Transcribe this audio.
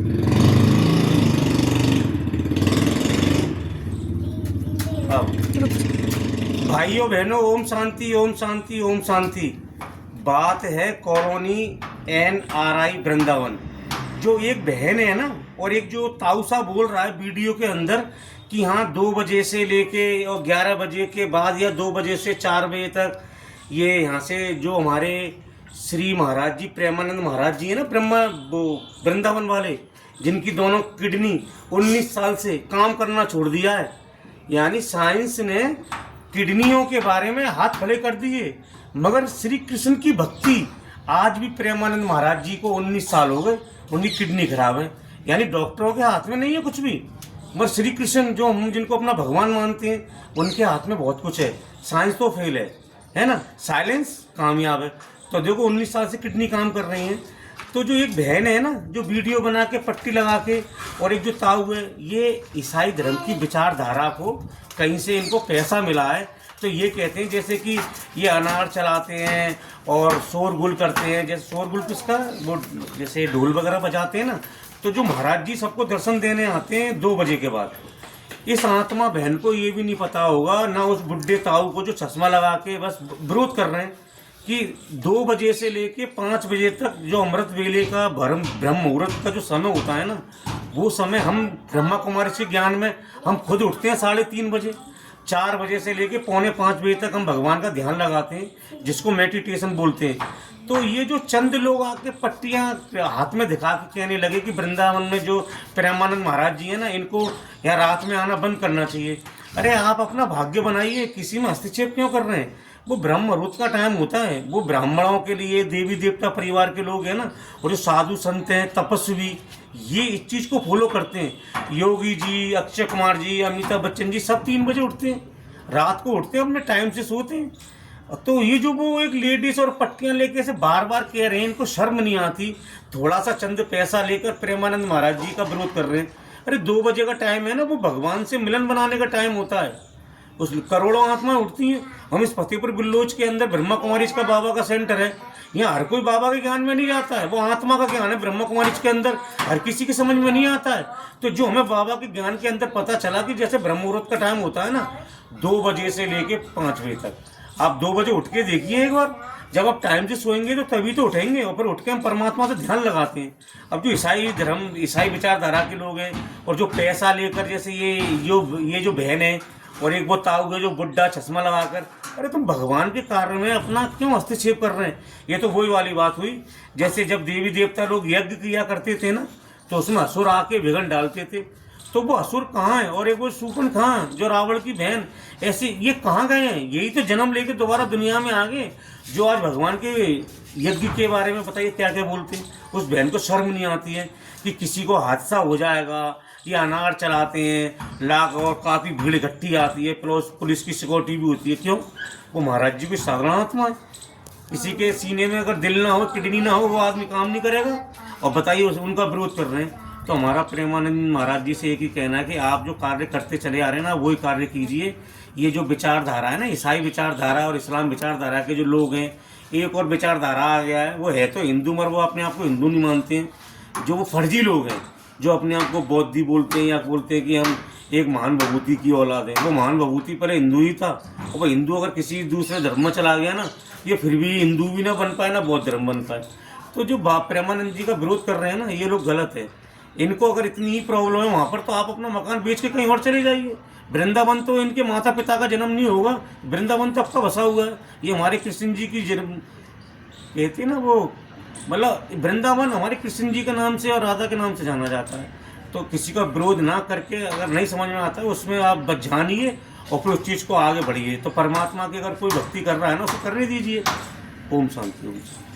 अब भाइयों बहनों, ओम शांति ओम शांति ओम शांति। बात है कॉलोनी NRI वृंदावन। जो एक बहन है ना, और एक जो ताऊसा बोल रहा है वीडियो के अंदर कि हाँ 2 बजे से लेके और 11 बजे के बाद या 2 बजे से 4 बजे तक ये यहाँ से जो हमारे श्री महाराज जी, प्रेमानंद महाराज जी है ना, ब्रह्मा वो वृंदावन वाले, जिनकी दोनों किडनी 19 साल से काम करना छोड़ दिया है। यानी साइंस ने किडनियों के बारे में हाथ खड़े कर दिए, मगर श्री कृष्ण की भक्ति आज भी प्रेमानंद महाराज जी को 19 साल हो गए, उनकी किडनी खराब है। यानी डॉक्टरों के हाथ में नहीं है कुछ भी, मगर श्री कृष्ण जो हम जिनको अपना भगवान मानते हैं उनके हाथ में बहुत कुछ है। साइंस तो फेल है ना, साइलेंस कामयाब है। तो देखो 19 साल से किडनी काम कर रही हैं। तो जो एक बहन है ना, जो वीडियो बना के पट्टी लगा के, और एक जो ताऊ है, ये ईसाई धर्म की विचारधारा को कहीं से इनको पैसा मिला है। तो ये कहते हैं जैसे कि ये अनार चलाते हैं और शोरगुल करते हैं। जैसे शोरगुल किसका, वो जैसे ढोल वगैरह बजाते हैं ना। तो जो महाराज जी सबको दर्शन देने आते हैं 2 बजे के बाद, इस आत्मा बहन को ये भी नहीं पता होगा ना उस बुढ़े ताऊ को जो चश्मा लगा के बस विरोध कर रहे हैं कि 2 बजे से लेके 5 बजे तक जो अमृत वेले का ब्रह्म मुहूर्त का जो समय होता है ना, वो समय हम ब्रह्मा कुमारी से ज्ञान में हम खुद उठते हैं 3:30 बजे। 4 बजे से लेके 4:45 बजे तक हम भगवान का ध्यान लगाते हैं, जिसको मेडिटेशन बोलते हैं। तो ये जो चंद लोग आके पट्टियां हाथ में दिखा के कहने लगे कि वृंदावन में जो प्रेमानंद महाराज जी है ना, इनको यहाँ रात में आना बंद करना चाहिए। अरे आप अपना भाग्य बनाइए, किसी में हस्तक्षेप क्यों कर रहे हैं? वो ब्रह्म मुहूर्त का टाइम होता है, वो ब्राह्मणों के लिए, देवी देवता परिवार के लोग हैं ना, और जो साधु संत हैं, तपस्वी, ये इस चीज़ को फॉलो करते हैं। योगी जी, अक्षय कुमार जी, अमिताभ बच्चन जी सब 3 बजे उठते हैं, रात को उठते हैं, अपने टाइम से सोते हैं। तो ये जो वो एक लेडीज और पट्टियां लेके से बार बार कह रहे हैं, इनको शर्म नहीं आती? थोड़ा सा चंद पैसा लेकर प्रेमानंद महाराज जी का विरोध कर रहे हैं। अरे 2 बजे का टाइम है ना, वो भगवान से मिलन बनाने का टाइम होता है। उस करोड़ों आत्माएं उठती हैं। हम इस फतेहपुर बिल्लोच के अंदर ब्रह्मा कुमारी का बाबा का सेंटर है। यहाँ हर कोई बाबा के ज्ञान में नहीं जाता है, वो आत्मा का ज्ञान है। ब्रह्मा कुमारी के अंदर हर किसी की समझ में नहीं आता है। तो जो हमें बाबा के ज्ञान के अंदर पता चला कि जैसे ब्रह्म मुहूर्त का टाइम होता है ना, 2 बजे से लेके 5 बजे तक, आप 2 बजे उठ के देखिए एक बार। जब आप टाइम से सोएंगे तो तभी तो उठेंगे, और फिर उठ के हम परमात्मा से ध्यान लगाते हैं। अब जो ईसाई धर्म, ईसाई विचारधारा के लोग हैं, और जो पैसा लेकर, जैसे ये जो बहन है और एक वो ताऊ है जो बुढ़ा चश्मा लगाकर, अरे तुम भगवान के कार्य में अपना क्यों हस्तक्षेप कर रहे हैं? ये तो वही वाली बात हुई, जैसे जब देवी देवता लोग यज्ञ किया करते थे ना, तो उसमें असुर आके विघ्न डालते थे। तो वो असुर कहाँ है? और एक वो शूपन कहाँ, जो रावण की बहन, ऐसे ये कहाँ गए हैं? यही तो जन्म लेके दोबारा दुनिया में आ गए, जो आज भगवान के यज्ञ के बारे में बताइए क्या क्या बोलते हैं। उस बहन को शर्म नहीं आती है कि किसी को हादसा हो जाएगा, या अनार चलाते हैं, लाख और काफ़ी भीड़ इकट्ठी आती है, प्लस पुलिस की सिक्योरिटी भी होती है। क्यों? वो महाराज जी की साधारण आत्मा है। किसी के सीने में अगर दिल ना हो, किडनी ना हो, वो आदमी काम नहीं करेगा। और बताइए उनका विरोध कर रहे हैं। तो हमारा प्रेमानंद महाराज जी से एक ही कहना है कि आप जो कार्य करते चले आ रहे हैं ना, वही कार्य कीजिए। ये जो विचारधारा है ना, ईसाई विचारधारा और इस्लाम विचारधारा के जो लोग हैं, एक और विचारधारा आ गया है, वो है तो हिंदू, मगर वो अपने आप को हिंदू नहीं मानते हैं। जो वो फर्जी लोग हैं, जो अपने आप को बौद्धी बोलते हैं, या बोलते हैं कि हम एक महान विभूति की औलाद है। वो महान विभूति पहले हिंदू ही था, और वो हिंदू अगर किसी दूसरे धर्म में चला गया ना, ये फिर भी हिंदू भी ना बन पाए, ना बौद्ध धर्म बन पाए। तो जो प्रेमानंद जी का विरोध कर रहे हैं ना, ये लोग गलत है। इनको अगर इतनी ही प्रॉब्लम है वहाँ पर, तो आप अपना मकान बेच के कहीं और चले जाइए। वृंदावन तो इनके माता पिता का जन्म नहीं होगा, वृंदावन तो आपका बसा हुआ है। ये हमारे कृष्ण जी की जन्म कहते हैं ना, वो मतलब वृंदावन हमारे कृष्ण जी के नाम से और राधा के नाम से जाना जाता है। तो किसी का विरोध ना करके, अगर नहीं समझ में आता है उसमें आप बच जानिए और फिर उस चीज़ को आगे बढ़िए। तो परमात्मा की अगर कोई भक्ति कर रहा है ना, उसको करने दीजिए। ओम शांति, ओम शांति।